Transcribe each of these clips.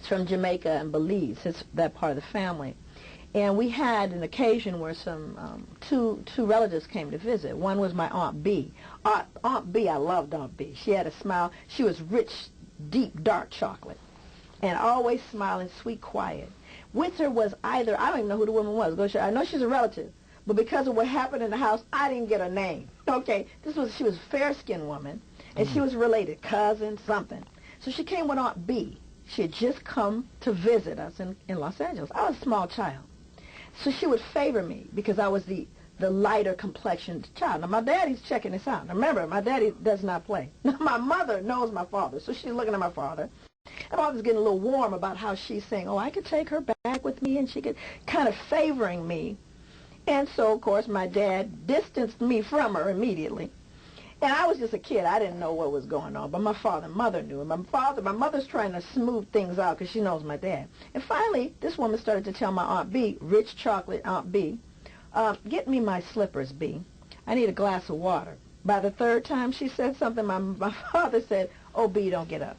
from Jamaica and Belize. It's that part of the family. And we had an occasion where two relatives came to visit. One was my Aunt B. Aunt B, I loved Aunt B. She had a smile. She was rich, deep, dark chocolate, and always smiling, sweet, quiet. With her was either, I don't even know who the woman was. I know she's a relative, but because of what happened in the house, I didn't get her name. Okay, she was a fair-skinned woman, and she was related, cousin, something. So she came with Aunt B. She had just come to visit us in Los Angeles. I was a small child. So she would favor me because I was the lighter complexioned child. Now, my daddy's checking this out. Now, remember, my daddy does not play. Now, my mother knows my father, so she's looking at my father. And my father's getting a little warm about how she's saying, oh, I could take her back with me, and she could kind of favoring me. And so, of course, my dad distanced me from her immediately. And I was just a kid. I didn't know what was going on. But my father and mother knew. And my mother's trying to smooth things out because she knows my dad. And finally, this woman started to tell my Aunt B, rich chocolate Aunt B, get me my slippers, B. I need a glass of water. By the third time she said something, my father said, oh, B, don't get up.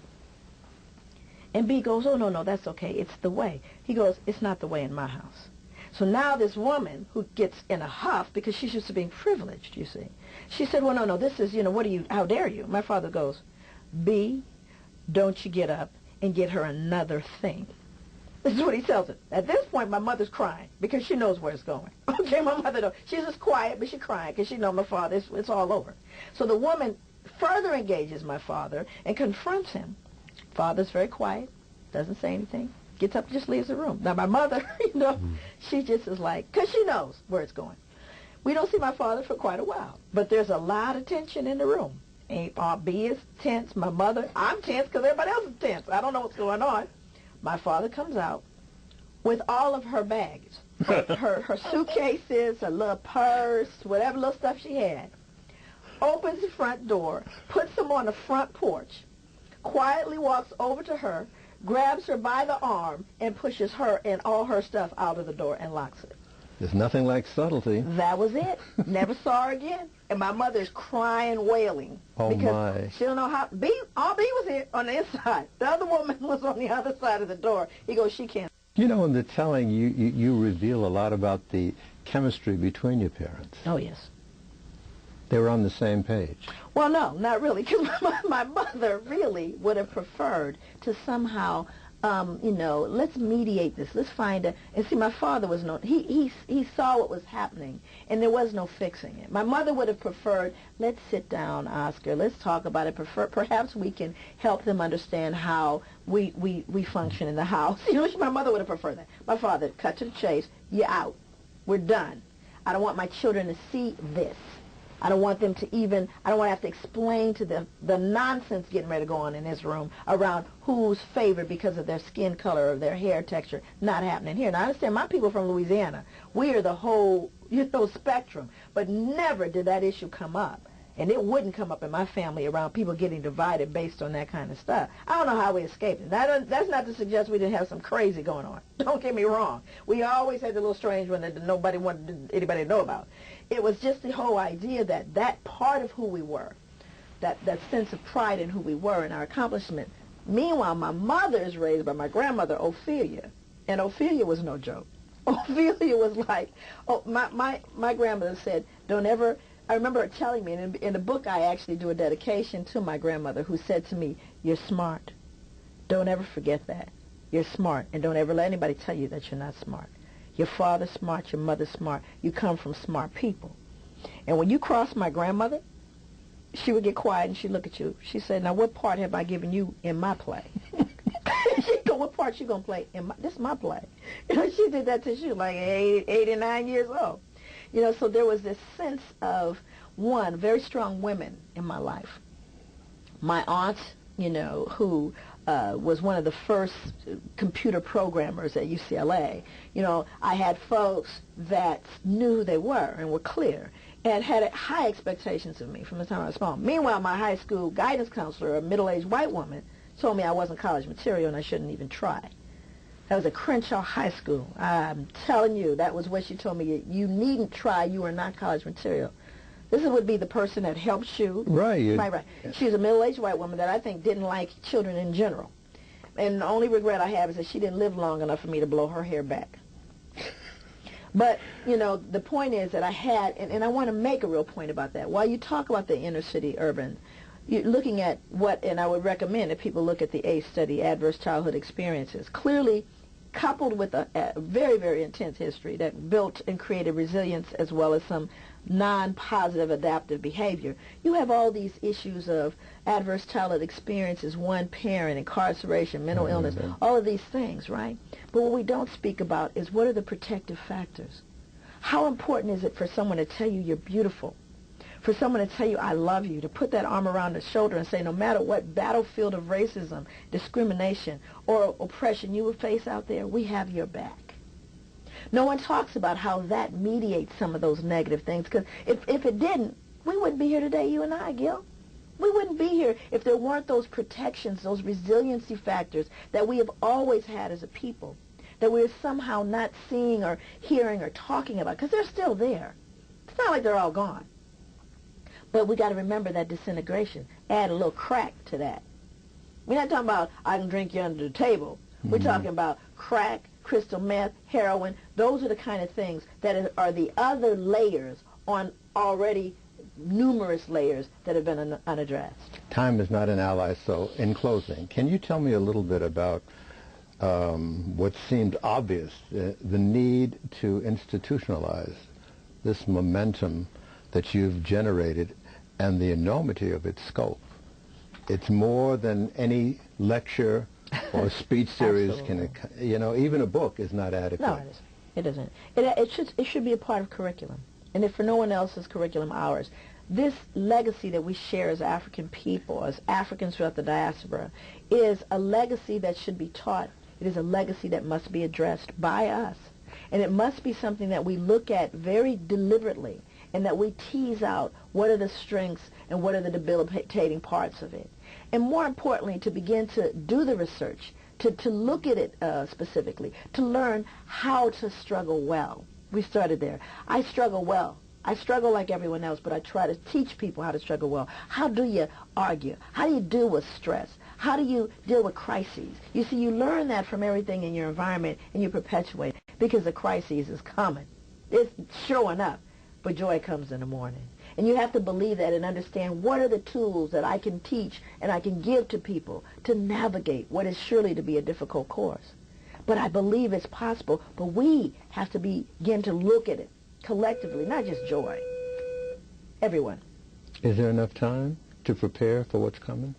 And B goes, oh, no, that's okay. It's the way. He goes, it's not the way in my house. So now this woman who gets in a huff because she's used to being privileged, you see. She said, well, no, this is, how dare you? My father goes, B, don't you get up and get her another thing. This is what he tells her. At this point, my mother's crying because she knows where it's going. Okay, my mother knows. She's just quiet, but she's crying because she knows my father, it's all over. So the woman further engages my father and confronts him. Father's very quiet, doesn't say anything, gets up and just leaves the room. Now, my mother, she just is like, because she knows where it's going. We don't see my father for quite a while, but there's a lot of tension in the room. Aunt B is tense, my mother, I'm tense because everybody else is tense. I don't know what's going on. My father comes out with all of her bags, her suitcases, her little purse, whatever little stuff she had, opens the front door, puts them on the front porch, quietly walks over to her, grabs her by the arm, and pushes her and all her stuff out of the door and locks it. There's nothing like subtlety. That was it. Never saw her again. And my mother's crying, wailing. Oh, because my. She don't know how. Aunt B was here on the inside. The other woman was on the other side of the door. He goes, she can't. In the telling, you reveal a lot about the chemistry between your parents. Oh, yes. They were on the same page. Well, no, not really, because my mother really would have preferred to somehow, let's mediate this. Let's find a, and see, my father was he saw what was happening, and there was no fixing it. My mother would have preferred, let's sit down, Oscar, let's talk about it. Perhaps we can help them understand how we function in the house. My mother would have preferred that. My father, cut to the chase, you're out. We're done. I don't want my children to see this. I don't want them to I don't want to have to explain to them the nonsense getting ready to go on in this room around who's favored because of their skin color or their hair texture. Not happening here. Now, I understand my people from Louisiana, we are the whole, spectrum, but never did that issue come up. And it wouldn't come up in my family around people getting divided based on that kind of stuff. I don't know how we escaped it. That's not to suggest we didn't have some crazy going on. Don't get me wrong. We always had the little strange one that nobody wanted anybody to know about. It was just the whole idea that part of who we were, that sense of pride in who we were and our accomplishment. Meanwhile, my mother is raised by my grandmother, Ophelia, and Ophelia was no joke. Ophelia was like, my grandmother said, don't ever... I remember her telling me, and in the book I actually do a dedication to my grandmother who said to me, you're smart. Don't ever forget that. You're smart, and don't ever let anybody tell you that you're not smart. Your father's smart, your mother's smart. You come from smart people. And when you cross my grandmother, she would get quiet and she'd look at you. She said, now what part have I given you in my play? She'd go, what part you going to play in my, this is my play. She did that till she was like 89 years old. So there was this sense of, one, very strong women in my life. My aunt, who was one of the first computer programmers at UCLA. I had folks that knew who they were and were clear and had high expectations of me from the time I was small. Meanwhile, my high school guidance counselor, a middle-aged white woman, told me I wasn't college material and I shouldn't even try. That was at Crenshaw High School. I'm telling you, that was what she told me. You needn't try. You are not college material. This would be the person that helps you. Right. Right. She's a middle-aged white woman that I think didn't like children in general. And the only regret I have is that she didn't live long enough for me to blow her hair back. But, you know, the point is that I had, and I want to make a real point about that. While you talk about the inner city urban, you're looking at what, and I would recommend that people look at the ACE study, Adverse Childhood Experiences, clearly coupled with a very, very intense history that built and created resilience as well as some non-positive adaptive behavior. You have all these issues of adverse childhood experiences, one parent, incarceration, mental illness, all of these things, right? But what we don't speak about is what are the protective factors? How important is it for someone to tell you you're beautiful? For someone to tell you I love you, to put that arm around the shoulder and say no matter what battlefield of racism, discrimination, or oppression you will face out there, we have your back. No one talks about how that mediates some of those negative things, because if it didn't, we wouldn't be here today, you and I, Gil. We wouldn't be here if there weren't those protections, those resiliency factors that we have always had as a people, that we're somehow not seeing or hearing or talking about, because they're still there. It's not like they're all gone. But we got to remember that disintegration. Add a little crack to that. We're not talking about I can drink you under the table. We're talking about crack, crystal meth, heroin. Those are the kind of things that are the other layers on already numerous layers that have been unaddressed. Time is not an ally, so in closing, can you tell me a little bit about what seemed obvious, the need to institutionalize this momentum that you've generated and the enormity of its scope? It's more than any lecture or speech series can, you know, even a book is not adequate. No, it isn't. It should be a part of curriculum. And if for no one else's curriculum, ours. This legacy that we share as African people, as Africans throughout the diaspora, is a legacy that should be taught. It is a legacy that must be addressed by us. And it must be something that we look at very deliberately and that we tease out what are the strengths and what are the debilitating parts of it. And more importantly, to begin to do the research, to look at it specifically, to learn how to struggle well. We started there. I struggle well. I struggle like everyone else, but I try to teach people how to struggle well. How do you argue? How do you deal with stress? How do you deal with crises? You see, you learn that from everything in your environment, and you perpetuate it because the crisis is coming. It's showing up, but joy comes in the morning. And you have to believe that and understand what are the tools that I can teach and I can give to people to navigate what is surely to be a difficult course. But I believe it's possible, but we have to begin to look at it collectively, not just Joy. Everyone. Is there enough time to prepare for what's coming?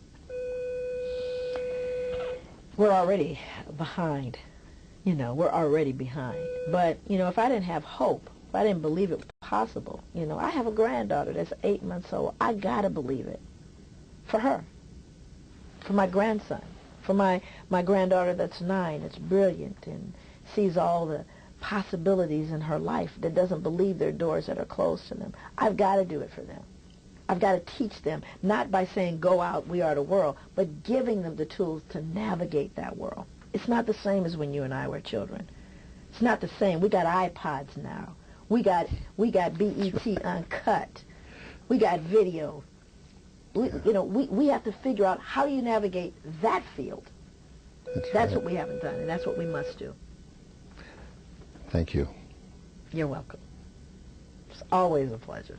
We're already behind. You know, we're already behind. But, you know, if I didn't have hope, if I didn't believe it was possible, you know, I have a granddaughter that's 8 months old. I got to believe it. For her. For my grandson. For my granddaughter that's 9, that's brilliant and sees all the possibilities in her life, that doesn't believe there are doors that are closed to them. I've got to do it for them. I've got to teach them, not by saying go out, we are the world, but giving them the tools to navigate that world. It's not the same as when you and I were children. It's not the same. We got iPods now. We got BET Uncut. We got video. We have to figure out how you navigate that field. That's what we haven't done, and that's what we must do. Thank you. You're welcome. It's always a pleasure.